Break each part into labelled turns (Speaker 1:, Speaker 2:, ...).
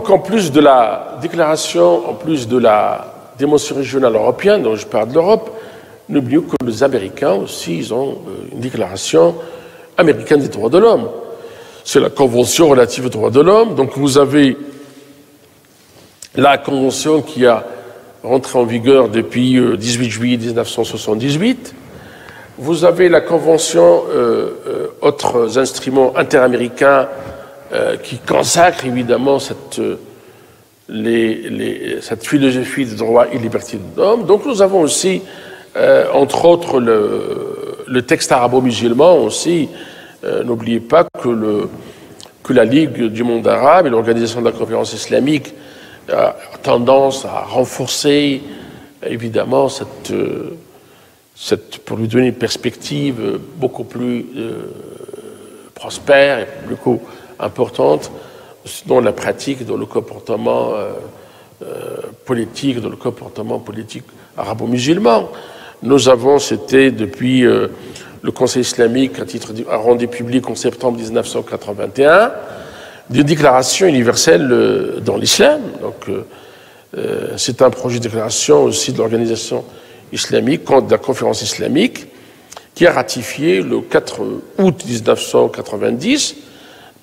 Speaker 1: Donc, en plus de la déclaration, en plus de la démonstration régionale européenne, dont je parle de l'Europe, n'oublions que les Américains aussi, ils ont une déclaration américaine des droits de l'homme. C'est la Convention relative aux droits de l'homme. Donc, vous avez la Convention qui a rentré en vigueur depuis 18 juillet 1978. Vous avez la Convention, autres instruments interaméricains qui consacrent évidemment cette philosophie de droit et liberté de l'homme. Donc nous avons aussi, entre autres, le texte arabo-musulman aussi. N'oubliez pas que la Ligue du monde arabe et l'Organisation de la conférence islamique a tendance à renforcer évidemment pour lui donner une perspective beaucoup plus prospère et beaucoup importante dans la pratique, dans le comportement politique, dans le comportement politique arabo-musulman. Nous avons, c'était depuis le Conseil islamique a rendu public en septembre 1981, d'une déclaration universelle dans l'islam. Donc, c'est un projet de déclaration aussi de l'organisation islamique, de la conférence islamique, qui a ratifié le 4 août 1990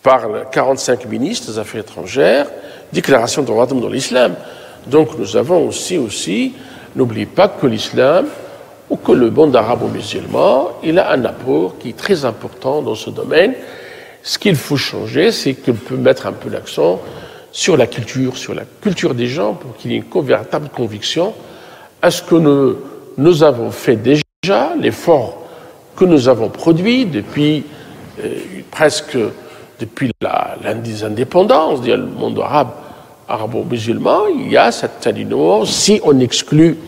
Speaker 1: par 45 ministres des Affaires étrangères, déclaration de droits de l'homme dans l'islam. Donc nous avons aussi, n'oubliez pas que l'islam, ou que le monde arabo-musulman, il a un apport qui est très important dans ce domaine. Ce qu'il faut changer, c'est qu'on peut mettre un peu l'accent sur la culture des gens, pour qu'il y ait une véritable conviction à ce que nous avons fait déjà, l'effort que nous avons produit depuis depuis des indépendances, le monde arabo-musulman, il y a cet alignement, si on exclut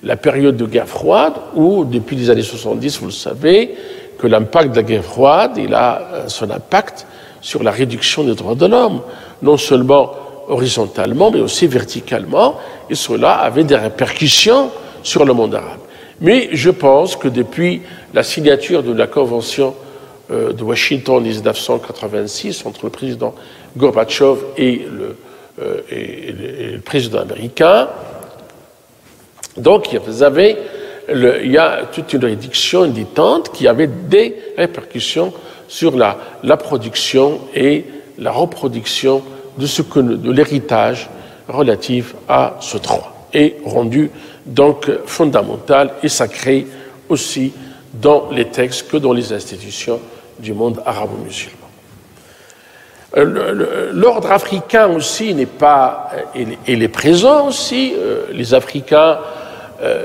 Speaker 1: la période de guerre froide, où depuis les années 70, vous le savez, que l'impact de la guerre froide, il a son impact sur la réduction des droits de l'homme, non seulement horizontalement, mais aussi verticalement, et cela avait des répercussions sur le monde arabe. Mais je pense que depuis la signature de la Convention de Washington en 1986 entre le président Gorbatchev et le président américain, donc il y a toute une réduction, une détente qui avait des répercussions sur la production et la reproduction de l'héritage relatif à ce droit, et rendu donc fondamental et sacré aussi dans les textes que dans les institutions du monde arabo-musulman. L'ordre africain aussi il est présent aussi. Les Africains,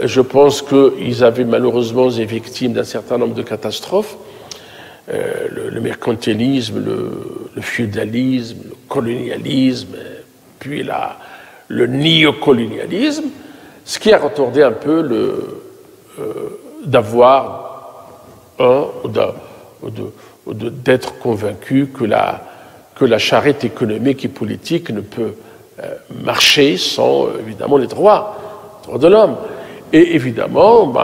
Speaker 1: je pense qu'ils avaient malheureusement été victimes d'un certain nombre de catastrophes. Le mercantilisme, le féodalisme, le colonialisme, puis le néocolonialisme, ce qui a retardé un peu d'avoir d'être convaincu que la charrette économique et politique ne peut marcher sans évidemment les droits de l'homme. Et évidemment,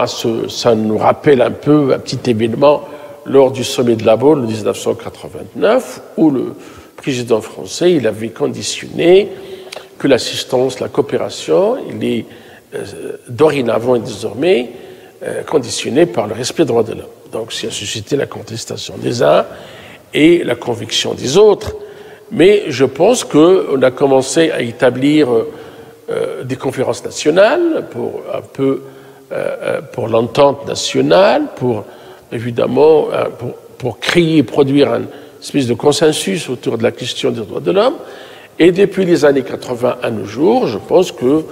Speaker 1: ça nous rappelle un peu un petit événement lors du sommet de La Baule en 1989, où le président français il avait conditionné que l'assistance, la coopération, il est dorénavant et désormais conditionné par le respect des droits de l'homme. Donc, ça a suscité la contestation des uns et la conviction des autres. Mais je pense qu'on a commencé à établir des conférences nationales pour l'entente nationale, évidemment, pour créer et produire une espèce de consensus autour de la question des droits de l'homme. Et depuis les années 80 à nos jours, je pense que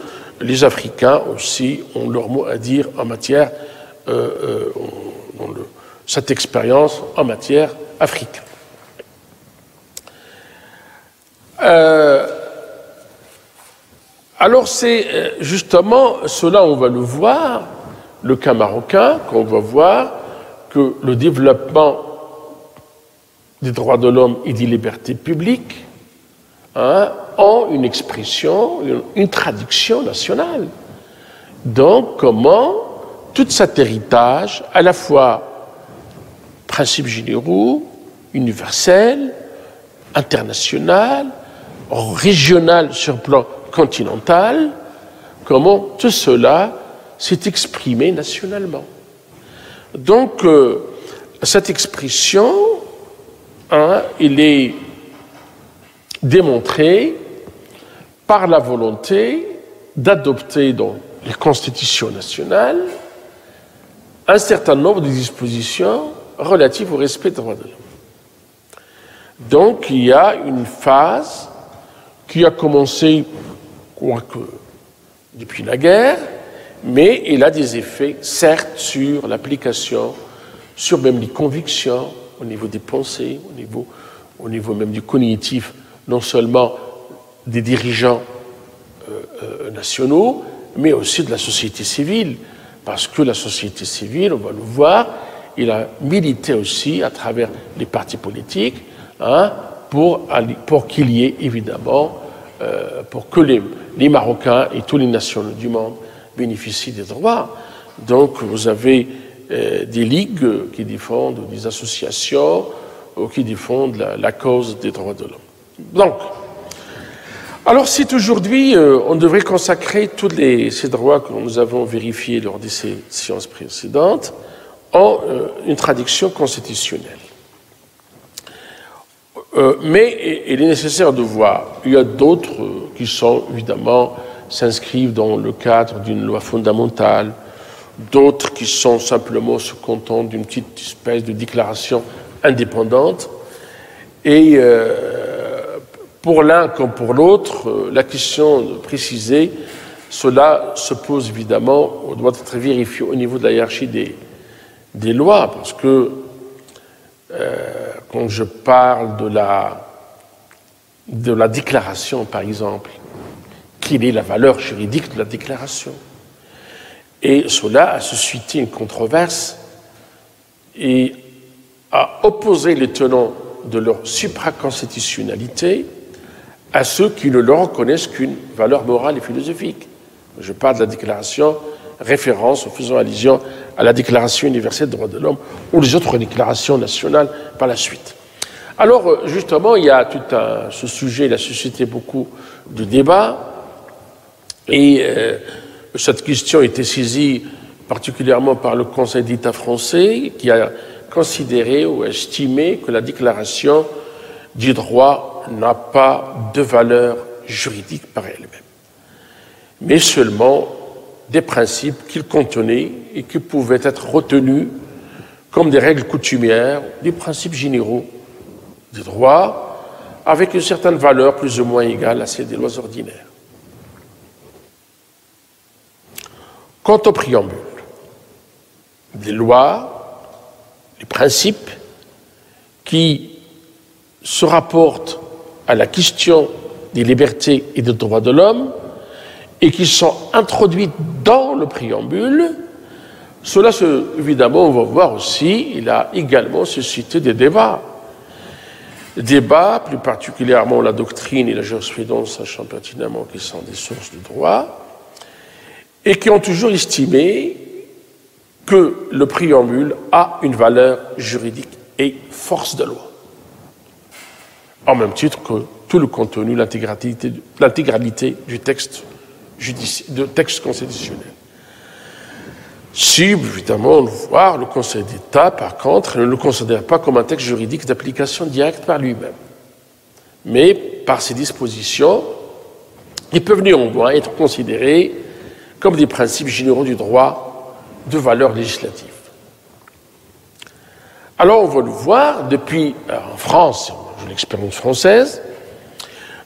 Speaker 1: les Africains aussi ont leur mot à dire en matière, cette expérience en matière africaine. Alors c'est justement cela, on va le voir, le cas marocain, qu'on va voir que le développement des droits de l'homme et des libertés publiques ont une expression, une traduction nationale. Donc comment tout cet héritage, à la fois principes généraux, universels, international, régional sur le plan continental, comment tout cela s'est exprimé nationalement. Donc, cette expression, il est démontré par la volonté d'adopter dans les constitutions nationales un certain nombre de dispositions relatives au respect des droits de l'homme. Donc, il y a une phase qui a commencé, quoique, depuis la guerre, mais il a des effets, certes, sur l'application, sur même les convictions, au niveau des pensées, au niveau même du cognitif, non seulement des dirigeants nationaux, mais aussi de la société civile, parce que la société civile, on va le voir, il a milité aussi à travers les partis politiques, pour qu'il y ait évidemment, pour que les Marocains et tous les nationaux du monde bénéficient des droits. Donc vous avez des ligues qui défendent, des associations qui défendent la cause des droits de l'homme. Donc, alors c'est aujourd'hui, on devrait consacrer tous ces droits que nous avons vérifiés lors de ces séances précédentes en une traduction constitutionnelle. Mais il est nécessaire de voir, il y a d'autres qui sont évidemment s'inscrivent dans le cadre d'une loi fondamentale, d'autres qui sont simplement se contentent d'une petite espèce de déclaration indépendante. Et pour l'un comme pour l'autre, la question de préciser, cela se pose évidemment, doit être vérifié au niveau de la hiérarchie des lois, parce que quand je parle de la déclaration, par exemple, quelle est la valeur juridique de la déclaration? Et cela a suscité une controverse et a opposé les tenants de leur supraconstitutionnalité à ceux qui ne leur reconnaissent qu'une valeur morale et philosophique. Je parle de la déclaration référence, en faisant allusion à la Déclaration universelle des droits de l'homme ou les autres déclarations nationales par la suite. Alors, justement, il y a ce sujet, il a suscité beaucoup de débats, et cette question a été saisie particulièrement par le Conseil d'État français, qui a considéré ou estimé que la Déclaration des droits n'a pas de valeur juridique par elle-même, mais seulement des principes qu'il contenait et qui pouvaient être retenus comme des règles coutumières, des principes généraux des droits, avec une certaine valeur plus ou moins égale à celle des lois ordinaires. Quant au préambule, des lois, les principes qui se rapportent à la question des libertés et des droits de l'homme et qui sont introduits dans le préambule, cela, évidemment, on va voir aussi, il a également suscité des débats. Débats, plus particulièrement la doctrine et la jurisprudence, sachant pertinemment qu'ils sont des sources de droit, et qui ont toujours estimé que le préambule a une valeur juridique et force de loi, en même titre que tout le contenu, l'intégralité du texte constitutionnel. Si, évidemment, on le voit, le Conseil d'État, par contre, ne le considère pas comme un texte juridique d'application directe par lui-même. Mais, par ses dispositions, ils peuvent néanmoins être considérés comme des principes généraux du droit de valeur législative. Alors, on va le voir, depuis, en France, j'ai l'expérience française,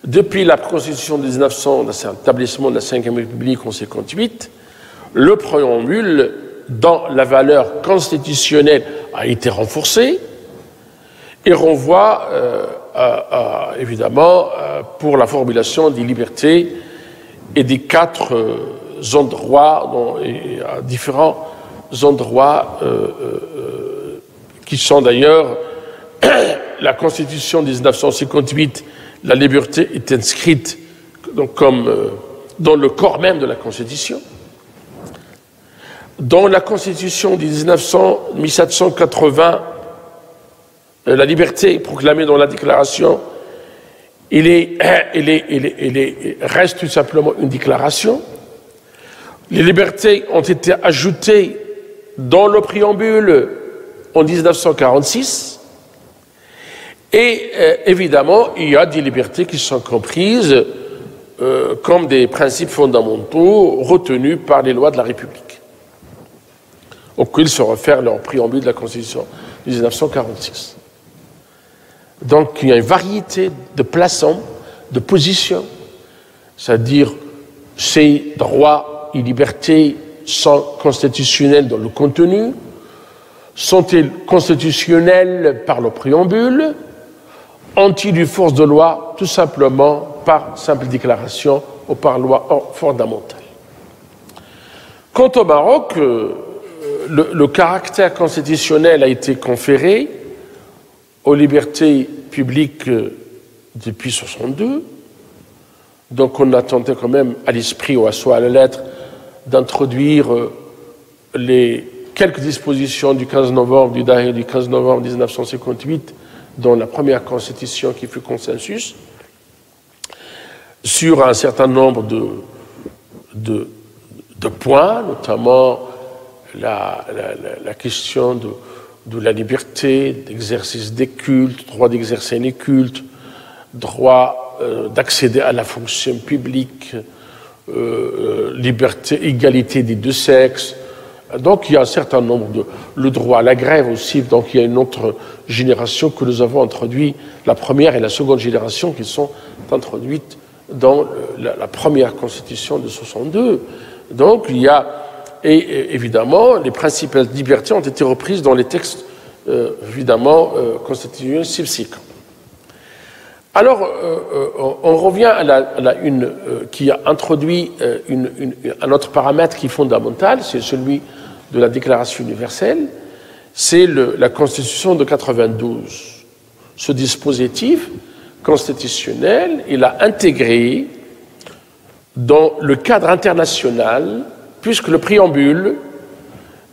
Speaker 1: depuis la Constitution de 1900, l'établissement de la Ve République en 1958, le préambule, dans la valeur constitutionnelle, a été renforcé et renvoie, évidemment, pour la formulation des libertés et des 4 endroits, différents endroits qui sont d'ailleurs la Constitution de 1958, la liberté est inscrite donc, comme dans le corps même de la Constitution. Dans la Constitution de 1780, la liberté est proclamée dans la Déclaration reste tout simplement une déclaration. Les libertés ont été ajoutées dans le préambule en 1946. Et évidemment, il y a des libertés qui sont comprises comme des principes fondamentaux retenus par les lois de la République, auxquels se réfère leur préambule de la Constitution de 1946. Donc il y a une variété de plaçants, de positions, c'est-à-dire ces droits et libertés sont constitutionnels dans le contenu, sont-ils constitutionnels par le préambule, ont-ils une force de loi tout simplement par simple déclaration ou par loi fondamentale. Quant au Maroc, le caractère constitutionnel a été conféré aux libertés publiques depuis 1962. Donc on a tenté quand même à l'esprit ou soit à la lettre d'introduire les quelques dispositions du 15 novembre, du Dahi du 15 novembre 1958 dans la première constitution qui fut consensus sur un certain nombre de points, notamment la question de la liberté d'exercice des cultes, droit d'exercer les cultes, droit d'accéder à la fonction publique, liberté, égalité des deux sexes. Donc il y a un certain nombre le droit à la grève aussi, donc il y a une autre génération que nous avons introduit, la première et la seconde génération qui sont introduites dans la première constitution de 62. Donc il y a, et évidemment, les principales libertés ont été reprises dans les textes, évidemment, constitutionnels subséquents. Alors, on revient à la une qui a introduit un autre paramètre qui est fondamental, c'est celui de la Déclaration universelle, c'est la Constitution de 92. Ce dispositif constitutionnel, il a intégré dans le cadre international, puisque le préambule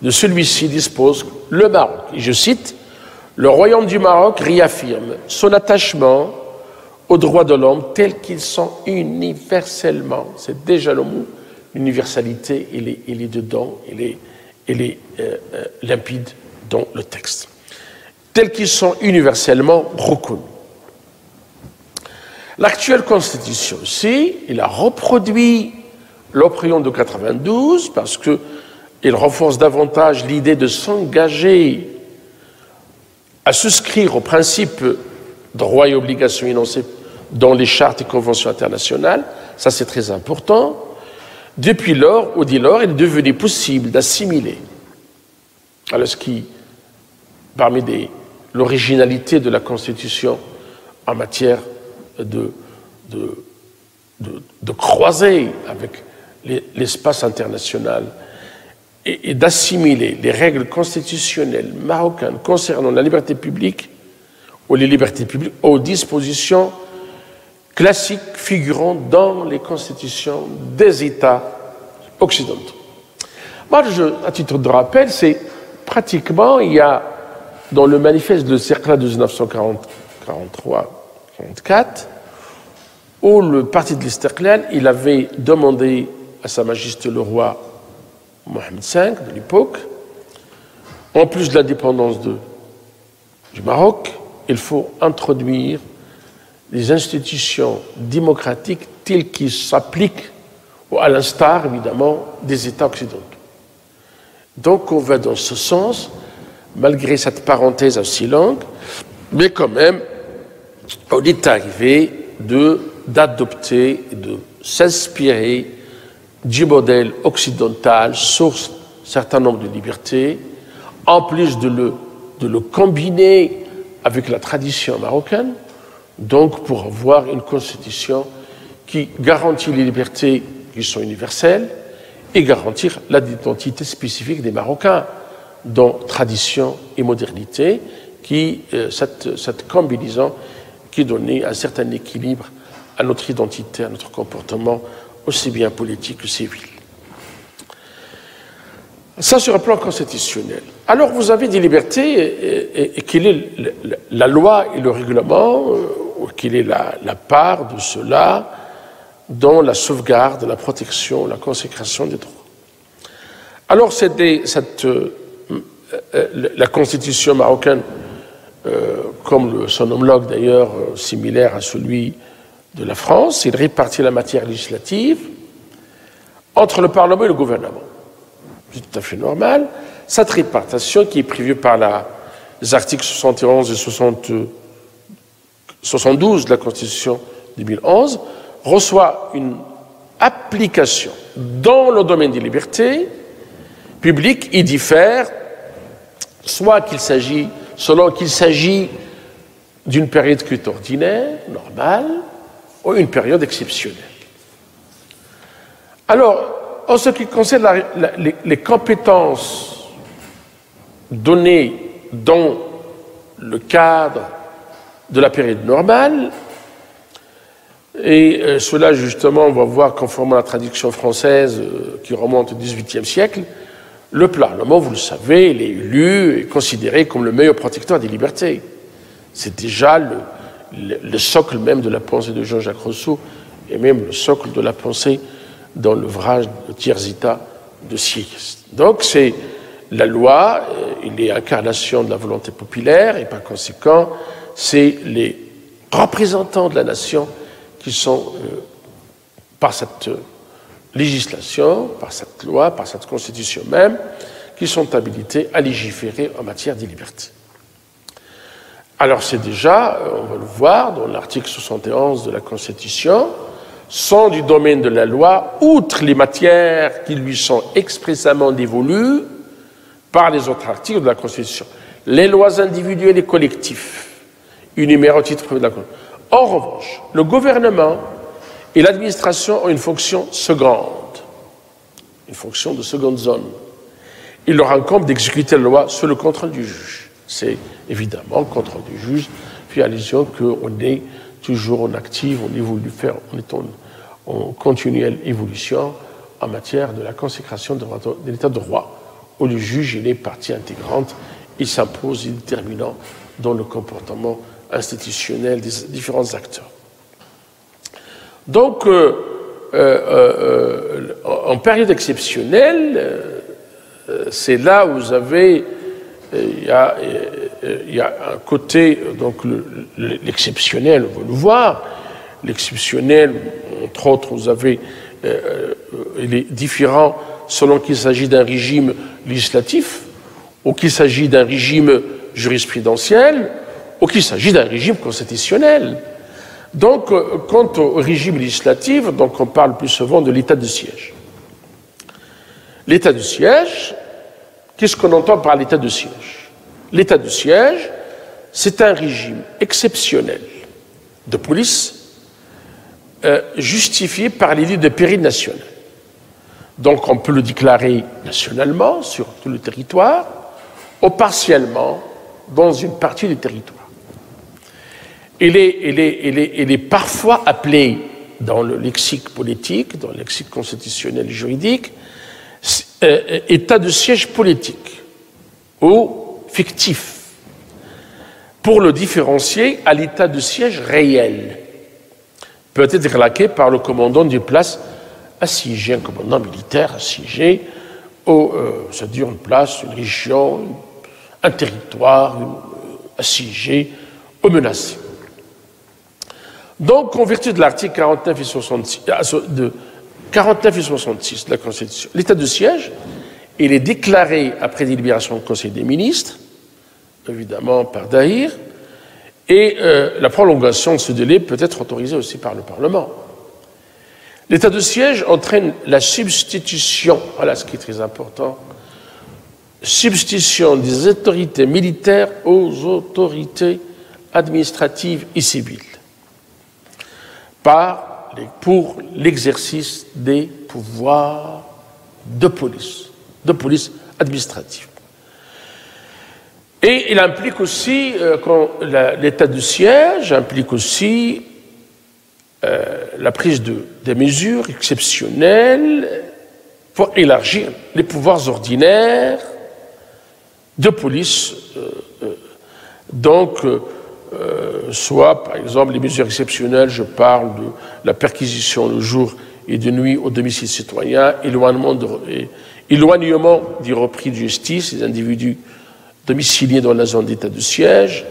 Speaker 1: de celui-ci dispose le Maroc, et je cite, « Le Royaume du Maroc réaffirme son attachement aux droits de l'homme tels qu'ils sont universellement », c'est déjà le mot, l'universalité, il est dedans, il est limpide dans le texte, tels qu'ils sont universellement reconnus. L'actuelle Constitution aussi, il a reproduit le préambule de 92 parce qu'il renforce davantage l'idée de s'engager à souscrire aux principes, droits et obligations énoncés dans les chartes et conventions internationales. Ça, c'est très important. Depuis lors, ou dès lors, il est devenu possible d'assimiler, alors ce qui, parmi l'originalité de la Constitution en matière de croiser avec l'espace international et d'assimiler les règles constitutionnelles marocaines concernant la liberté publique ou les libertés publiques aux dispositions classiques figurant dans les constitutions des États occidentaux. Moi, à titre de rappel, c'est pratiquement, il y a dans le manifeste de Cercle de 1943-44, où le parti de l'Istiqlal, il avait demandé à Sa Majesté le roi Mohamed V de l'époque, en plus de l'indépendance du Maroc, il faut introduire les institutions démocratiques telles qu'elles s'appliquent, à l'instar évidemment des États occidentaux. Donc on va dans ce sens, malgré cette parenthèse aussi longue, mais quand même, on est arrivé d'adopter, de s'inspirer du modèle occidental sur un certain nombre de libertés, en plus de le combiner avec la tradition marocaine, donc pour avoir une constitution qui garantit les libertés qui sont universelles et garantir l'identité spécifique des Marocains dans tradition et modernité, cette combinaison qui donnait un certain équilibre à notre identité, à notre comportement, aussi bien politique que civil. Ça sur un plan constitutionnel. Alors vous avez des libertés, et quelle est la loi et le règlement quelle est la part de cela dans la sauvegarde, la protection, la consécration des droits. Alors, la constitution marocaine, comme son homologue d'ailleurs, similaire à celui de la France, il répartit la matière législative entre le Parlement et le gouvernement. C'est tout à fait normal. Cette répartition, qui est prévue par les articles 71 et 72 de la Constitution 2011, reçoit une application dans le domaine des libertés publiques et diffère, soit selon qu'il s'agit d'une période qui est ordinaire, normale, ou une période exceptionnelle. Alors, en ce qui concerne les compétences données dans le cadre de la période normale, et cela justement on va voir conformément à la traduction française qui remonte au XVIIIe siècle, le Parlement, vous le savez, il est élu et considéré comme le meilleur protecteur des libertés. C'est déjà le socle même de la pensée de Jean-Jacques Rousseau et même le socle de la pensée dans l'ouvrage de Tierzita de Sieyès. Donc c'est la loi, il est incarnation de la volonté populaire et par conséquent, c'est les représentants de la nation qui sont, par cette législation, par cette loi, par cette constitution même, qui sont habilités à légiférer en matière de liberté. Alors c'est déjà, on va le voir dans l'article 71 de la Constitution, sont du domaine de la loi, outre les matières qui lui sont expressément dévolues par les autres articles de la Constitution. Les lois individuelles et collectives, énumérées au titre de la Constitution. En revanche, le gouvernement et l'administration ont une fonction seconde, une fonction de seconde zone. Il leur incombe d'exécuter la loi sous le contrôle du juge. C'est évidemment le contrôle du juge, puis allusion qu'on est toujours en active, on évolue, on est en continuelle évolution en matière de la consécration de l'état de droit, où le juge il est partie intégrante, il s'impose, il est déterminant dans le comportement institutionnel des différents acteurs. Donc, en période exceptionnelle, c'est là où vous avez, il y a un côté, donc l'exceptionnel, on va le voir, l'exceptionnel, entre autres, vous avez, il est différent selon qu'il s'agit d'un régime législatif, ou qu'il s'agit d'un régime jurisprudentiel, ou qu'il s'agit d'un régime constitutionnel. Donc, quant au régime législatif, donc on parle plus souvent de l'état de siège. L'état de siège, qu'est-ce qu'on entend par l'état de siège? L'état de siège, c'est un régime exceptionnel de police justifié par l'édit de péril national. Donc, on peut le déclarer nationalement sur tout le territoire, ou partiellement dans une partie du territoire. Il est parfois appelé dans le lexique politique, dans le lexique constitutionnel et juridique, état de siège politique ou fictif, pour le différencier à l'état de siège réel, peut être relaqué par le commandant d'une place assiégée, un commandant militaire assiégé, c'est-à-dire une place, une région, un territoire assiégé ou menacé. Donc, en vertu de l'article 49 et 66 de la Constitution, l'état de siège, il est déclaré après délibération du Conseil des ministres, évidemment par Daïr, et la prolongation de ce délai peut être autorisée aussi par le Parlement. L'état de siège entraîne la substitution, voilà ce qui est très important, substitution des autorités militaires aux autorités administratives et civiles pour l'exercice des pouvoirs de police administrative. Et il implique aussi, l'état de siège implique aussi la prise des mesures exceptionnelles pour élargir les pouvoirs ordinaires de police. Donc, soit, par exemple, les mesures exceptionnelles, je parle de la perquisition le jour et de nuit au domicile citoyen, éloignement du repris de justice des individus domiciliés dans la zone d'état de siège,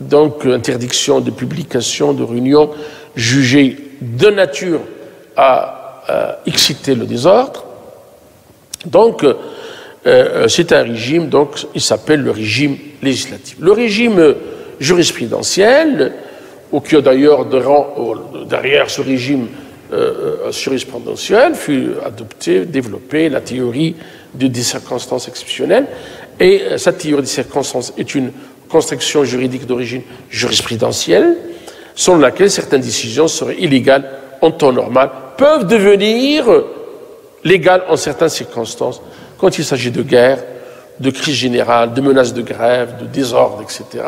Speaker 1: donc interdiction de publication de réunions jugées de nature à exciter le désordre. Donc, c'est un régime, donc, il s'appelle le régime législatif. Le régime jurisprudentiel, qui a d'ailleurs derrière ce régime jurisprudentiel, fut adopté, développé la théorie des circonstances exceptionnelles. Et cette théorie des circonstances est une construction juridique d'origine jurisprudentielle, selon laquelle certaines décisions seraient illégales en temps normal, peuvent devenir légales en certaines circonstances, quand il s'agit de guerre, de crise générale, de menaces de grève, de désordre, etc.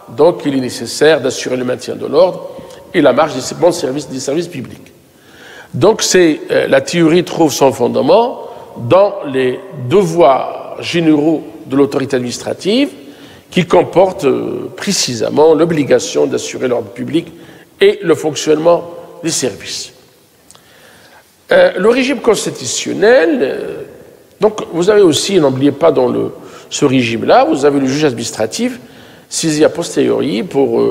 Speaker 1: Donc, il est nécessaire d'assurer le maintien de l'ordre et la marche des bons services des services publics. Donc, la théorie trouve son fondement dans les devoirs généraux de l'autorité administrative qui comportent précisément l'obligation d'assurer l'ordre public et le fonctionnement des services. Le régime constitutionnel, donc vous avez aussi, n'oubliez pas dans ce régime-là, vous avez le juge administratif saisi a posteriori pour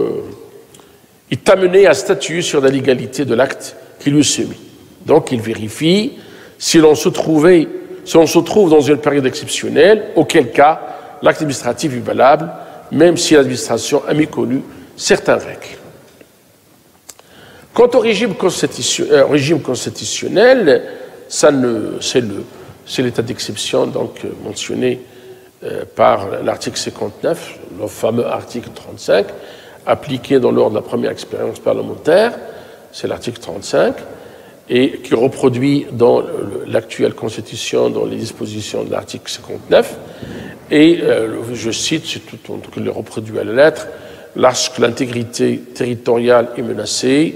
Speaker 1: est amené à statuer sur la légalité de l'acte qui lui est soumis. Donc il vérifie si l'on se trouve dans une période exceptionnelle, auquel cas l'acte administratif est valable, même si l'administration a méconnu certaines règles. Quant au régime constitutionnel, c'est l'état d'exception donc mentionné par l'article 59, le fameux article 35, appliqué dans l'ordre de la première expérience parlementaire, c'est l'article 35, et qui reproduit dans l'actuelle Constitution, dans les dispositions de l'article 59. Et je cite, c'est tout, en tout cas, le reproduit à la lettre, lorsque l'intégrité territoriale est menacée,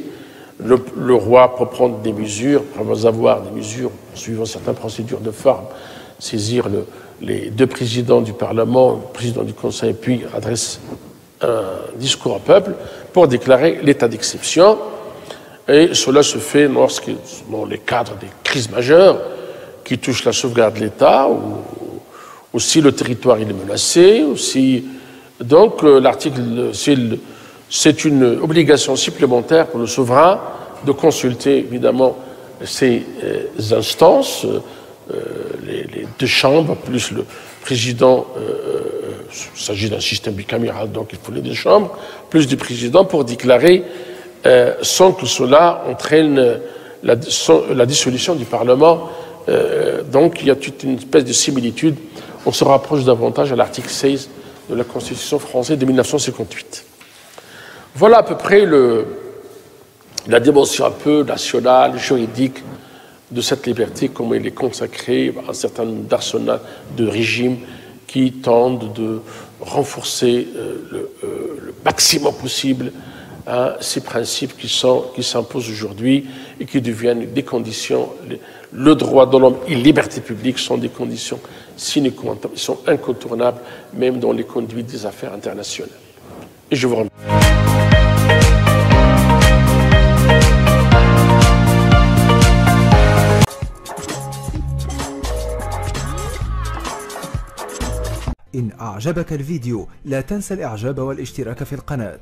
Speaker 1: le roi peut prendre des mesures, peut avoir des mesures suivant certaines procédures de forme, saisir les deux présidents du Parlement, le président du Conseil, puis adresse un discours au peuple pour déclarer l'état d'exception. Et cela se fait lorsque, dans les cadres des crises majeures qui touchent la sauvegarde de l'État, ou aussi le territoire il est menacé, aussi. Donc l'article, c'est une obligation supplémentaire pour le souverain de consulter évidemment ces instances, les deux chambres, plus le président, il s'agit d'un système bicaméral, donc il faut les deux chambres, plus du président pour déclarer sans que cela entraîne la dissolution du Parlement. Donc il y a toute une espèce de similitude. On se rapproche davantage à l'article 16 de la Constitution française de 1958. Voilà à peu près la dimension un peu nationale, juridique de cette liberté, comme elle est consacrée à un certain nombre d'arsenals de régimes qui tendent de renforcer le maximum possible ces principes qui s'imposent aujourd'hui et qui deviennent des conditions. Le droit de l'homme et la liberté publique sont des conditions sine qua non, ils sont incontournables même dans les conduites des affaires internationales. Et je vous remercie.
Speaker 2: إن أعجبك الفيديو لا تنسى الإعجاب والاشتراك في القناة.